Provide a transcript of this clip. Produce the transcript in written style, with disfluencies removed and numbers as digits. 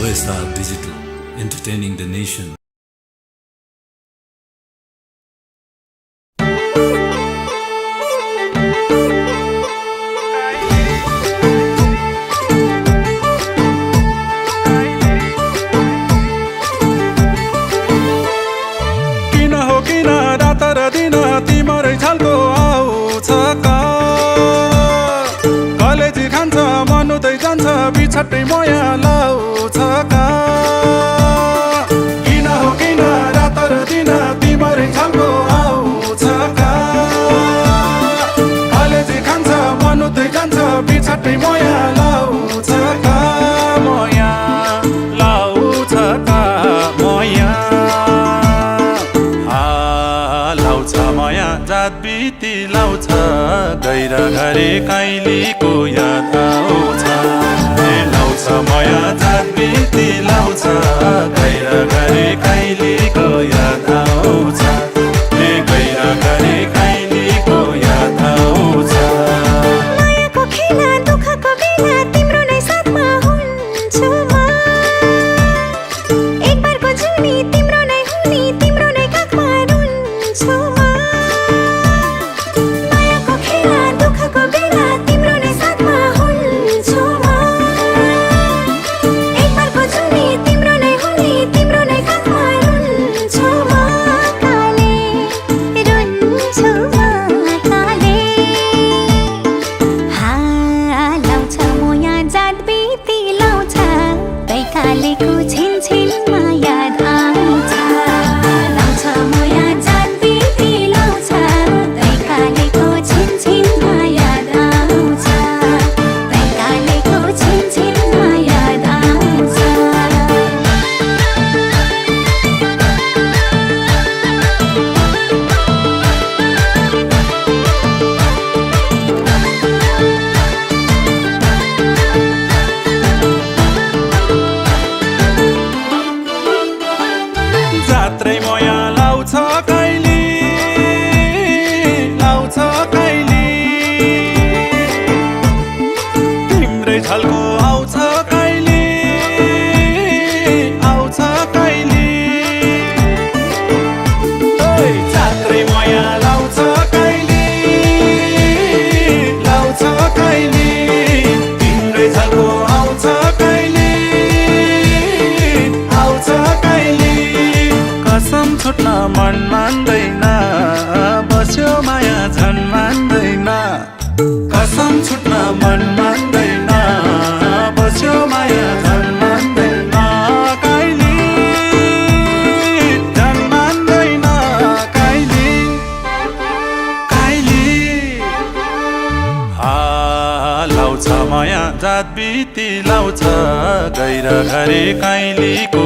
OSR Digital, entertaining the nation. तिमरै छलको आउँछ का कलेजी खान्छ मन उतै जान्छ बिछट्टै माया लाउँछ का किन हो किन रात र दिन तिमरै छलको आउँछ का कलेजी खान्छ मन उतै जान्छ बिछट्टै माया लाउँछ का माया लाउँछ का माया माया जात बिती लाउँछ गैरा घरे काइलीको याद आउँछ लाउँछ माया जात बिती लाउँछ गैरा घरे काइलीको याद आउँछ गैरा घरे काइलीको याद आउँछ मायाको खेला दुःखको बेला तिम्रो नै साथमा हुन्छु म एक बारको जुनी तिम्रो नै हुनी तिम्रो नै काखमा रुन्छु म जात्रै माया लाउँछ कहिले लाउँछ कहिले तिम्रै छलको आउँछ कहिले आउँछ कहिले जात्रै माया लाउँछ कहिले लाउँछ कहिले तिम्रै छलको आउँछ कहिले आउँछ कहिले कसम छुट्न मन मान्दैन बस्यो माया झन् मान्दैन कसम छुट्न मन मान्दैन बस्यो माया झन् मान्दैन कहिले झन् मान्दैन कहिले कहिले लाउँछ माया जात बिती लाउँछ गैरा घरे काइलीको